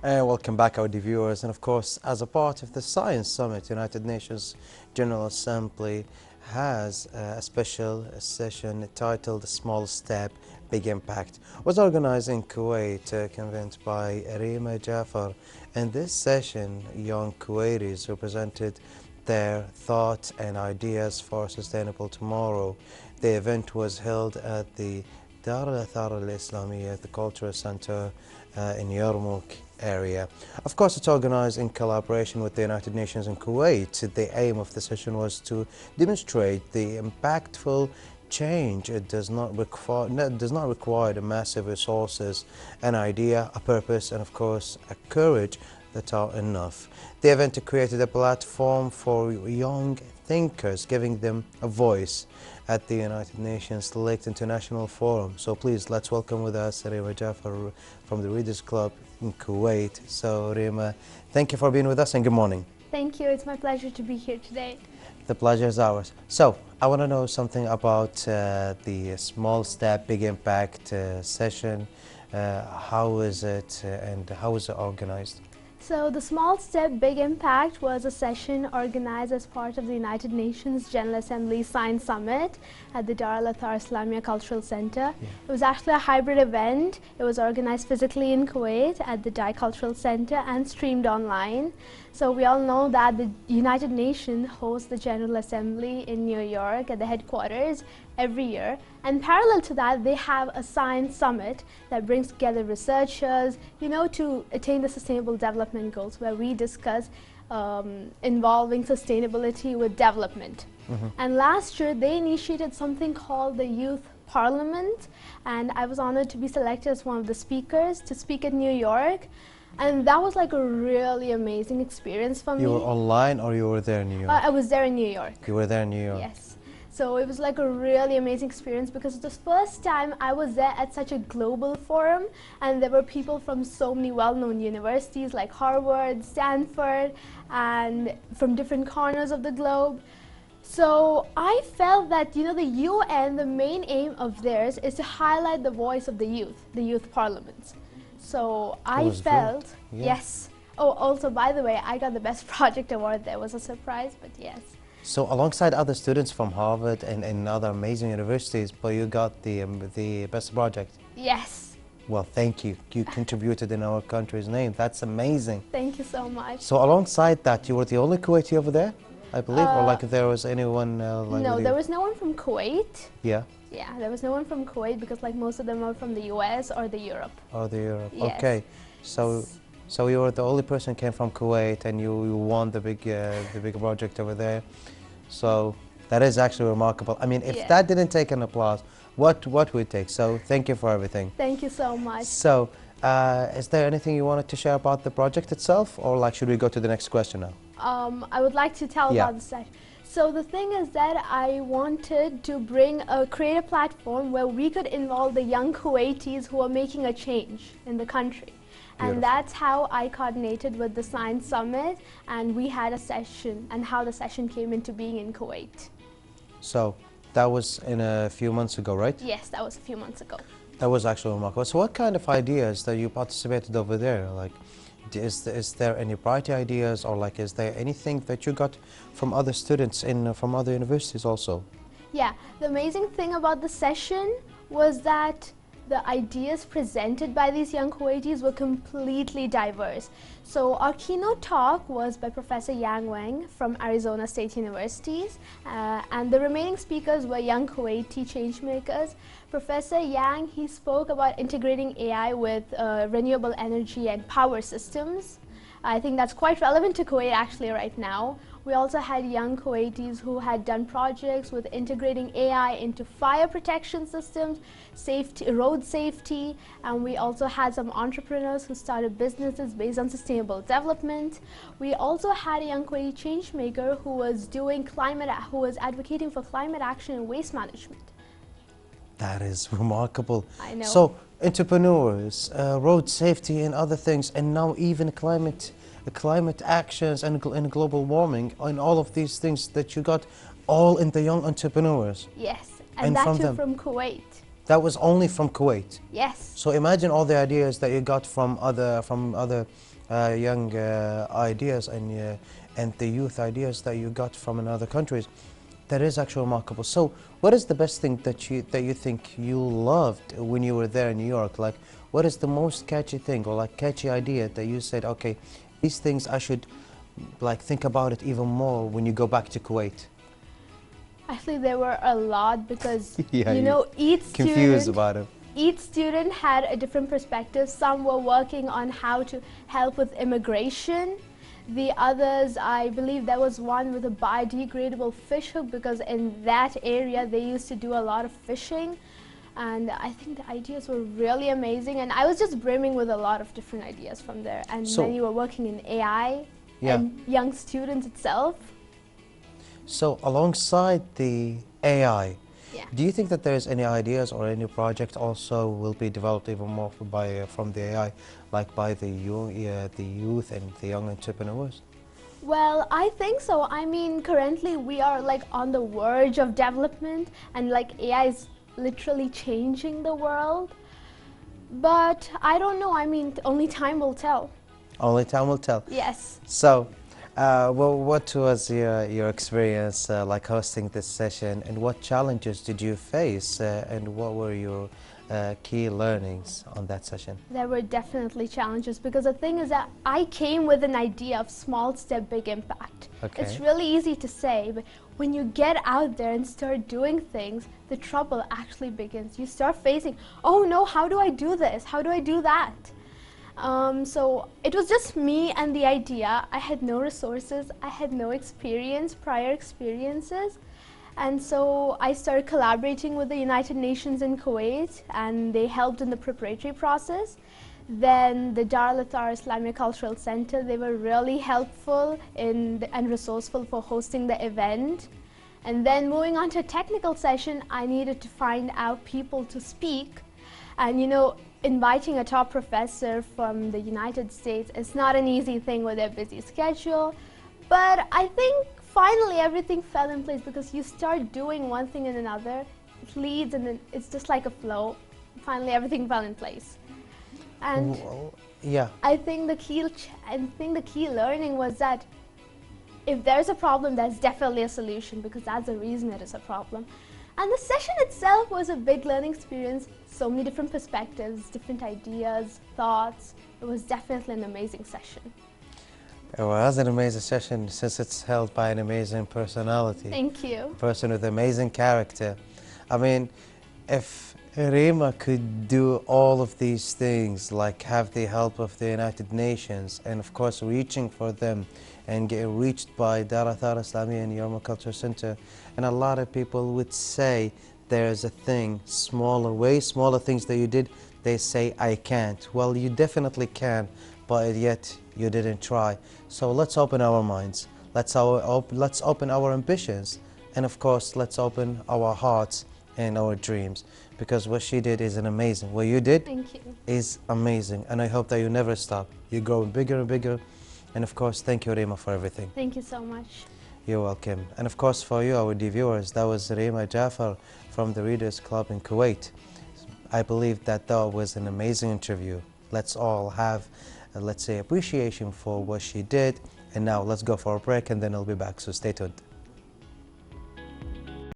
Welcome back, our viewers, and of course, as a part of the Science Summit, United Nations General Assembly has a special session titled "Small Step, Big Impact." It was organized in Kuwait, convened by Reema Jafar. In this session, young Kuwaitis represented their thoughts and ideas for a sustainable tomorrow. The event was held at the Dar al-Athar al-Islamiyya, the Cultural Center in Yarmouk area. Of course, it's organized in collaboration with the United Nations in Kuwait. The aim of the session was to demonstrate the impactful change. It does not require the massive resources, an idea, a purpose, and of course, a courage that are enough. The event created a platform for young thinkers, giving them a voice at the United Nations Lake International Forum. So please, let's welcome with us Reema Jafar from the Readers Club in Kuwait. So Reema, thank you for being with us and good morning. Thank you. It's my pleasure to be here today. The pleasure is ours. So I want to know something about the Small Step, Big Impact session. How is it and how is it organized? So the Small Step, Big Impact was a session organized as part of the United Nations General Assembly Science Summit at the Dar al-Athar Islamiyya Cultural Center. Yeah. It was actually a hybrid event. It was organized physically in Kuwait at the DAI Cultural Center and streamed online. So we all know that the United Nations hosts the General Assembly in New York at the headquarters every year. And parallel to that, they have a science summit that brings together researchers, to attain the sustainable development goals, where we discuss involving sustainability with development. And last year, they initiated something called the Youth Parliament, and I was honored to be selected as one of the speakers to speak at New York. And that was like a really amazing experience for me. You were online or you were there in New York? I was there in New York. You were there in New York? Yes. So it was like a really amazing experience because it was the first time I was there at such a global forum, and there were people from so many well-known universities like Harvard, Stanford, and from different corners of the globe. So I felt that, the UN, the main aim of theirs is to highlight the voice of the youth parliaments. So I felt, yes. Oh, also, by the way, I got the best project award. There was a surprise, but yes. So alongside other students from Harvard and other amazing universities, but you got the best project? Yes. Well, thank you. You contributed in our country's name. That's amazing. Thank you so much. So alongside that, you were the only Kuwaiti over there, I believe? Or like if there was anyone No, there was no one from Kuwait. Yeah? Yeah, there was no one from Kuwait because like most of them are from the US or the Europe. Oh, the Europe. Yes. Okay. So you were the only person who came from Kuwait and you won the big project over there. So that is actually remarkable. I mean, if that didn't take an applause, what would it take? So thank you for everything. Thank you so much. So is there anything you wanted to share about the project itself, or like should we go to the next question now? I would like to tell about the session. So the thing is that I wanted to create a platform where we could involve the young Kuwaitis who are making a change in the country. And that's how I coordinated with the Science Summit, and we had a session, and how the session came into being in Kuwait. So that was in a few months ago, right? Yes, that was a few months ago. That was actually remarkable. So what kind of ideas that you participated over there? Like, is there any priority ideas, or like is there anything that you got from other students from other universities also? Yeah, the amazing thing about the session was that the ideas presented by these young Kuwaitis were completely diverse. So our keynote talk was by Professor Yang Wang from Arizona State University, and the remaining speakers were young Kuwaiti changemakers. Professor Yang, he spoke about integrating AI with renewable energy and power systems. I think that's quite relevant to Kuwait actually right now. We also had young Kuwaitis who had done projects with integrating AI into fire protection systems, road safety, and we also had some entrepreneurs who started businesses based on sustainable development. We also had a young Kuwaiti changemaker who was advocating for climate action and waste management. That is remarkable. I know. So entrepreneurs, road safety and other things, and now even climate actions and global warming, and all of these things that you got all in the young entrepreneurs. Yes, and that too from Kuwait. That was only from Kuwait? Yes. So imagine all the ideas that you got from other young ideas and the youth ideas that you got from another countries. That is actually remarkable. So, what is the best thing that you think you loved when you were there in New York? Like, what is the most catchy thing or like catchy idea that you said, okay, these things I should like think about it even more when you go back to Kuwait? Actually, there were a lot because Yeah, you know confused about it. each student had a different perspective. Some were working on how to help with immigration. The others, I believe there was one with a biodegradable fish hook, because in that area they used to do a lot of fishing. And I think the ideas were really amazing, and I was just brimming with a lot of different ideas from there. And So- many were working in AI Yeah. and young students itself. So alongside the AI, Yeah. do you think that there's any ideas or any project also will be developed even more from the AI, like by the youth and the young entrepreneurs? Well, I think so. I mean, currently we are like on the verge of development, and like AI is literally changing the world. But I don't know. I mean, only time will tell. Only time will tell. Yes. So, well, what was your experience like hosting this session, and what challenges did you face, and what were your key learnings on that session? There were definitely challenges, because the thing is that I came with an idea of small step, big impact. Okay. It's really easy to say, but when you get out there and start doing things, the trouble actually begins. You start facing, oh no, how do I do this? How do I do that? So it was just me and the idea. I had no resources, I had no experience, prior experiences. And so I started collaborating with the United Nations in Kuwait, and they helped in the preparatory process. Then the Dar al-Athar Islamic Cultural Center, they were really helpful and resourceful for hosting the event. And then moving on to a technical session, I needed to find out people to speak. And you know, inviting a top professor from the United States is not an easy thing with their busy schedule. But I think finally everything fell in place, because you start doing one thing and another, it leads, and then it's just like a flow. Finally everything fell in place. And Well, yeah. I think the key learning was that if there's a problem, there's definitely a solution, because that's the reason it is a problem. And the session itself was a big learning experience. So many different perspectives, different ideas, thoughts. It was definitely an amazing session. It was an amazing session, since it's held by an amazing personality. Thank you. Person with amazing character. I mean, if Reema could do all of these things, like have the help of the United Nations, and of course reaching for them and get reached by Dar al-Athar Islamiya and Yarma Culture Center, and a lot of people would say there's a thing, way smaller things that you did, they say I can't. Well, you definitely can, but yet you didn't try. So let's open our minds, let's open our ambitions, and of course let's open our hearts and our dreams, because what she did is amazing. What you did Thank you. is amazing, and I hope that you never stop. You're growing bigger and bigger, and of course thank you, Reema, for everything. Thank you so much. You're welcome. And of course for you, our dear viewers, that was Reema Jafar from the Readers Club in Kuwait. I believe that was an amazing interview. Let's all have, let's say, appreciation for what she did. And now let's go for a break, and then I'll be back, so stay tuned.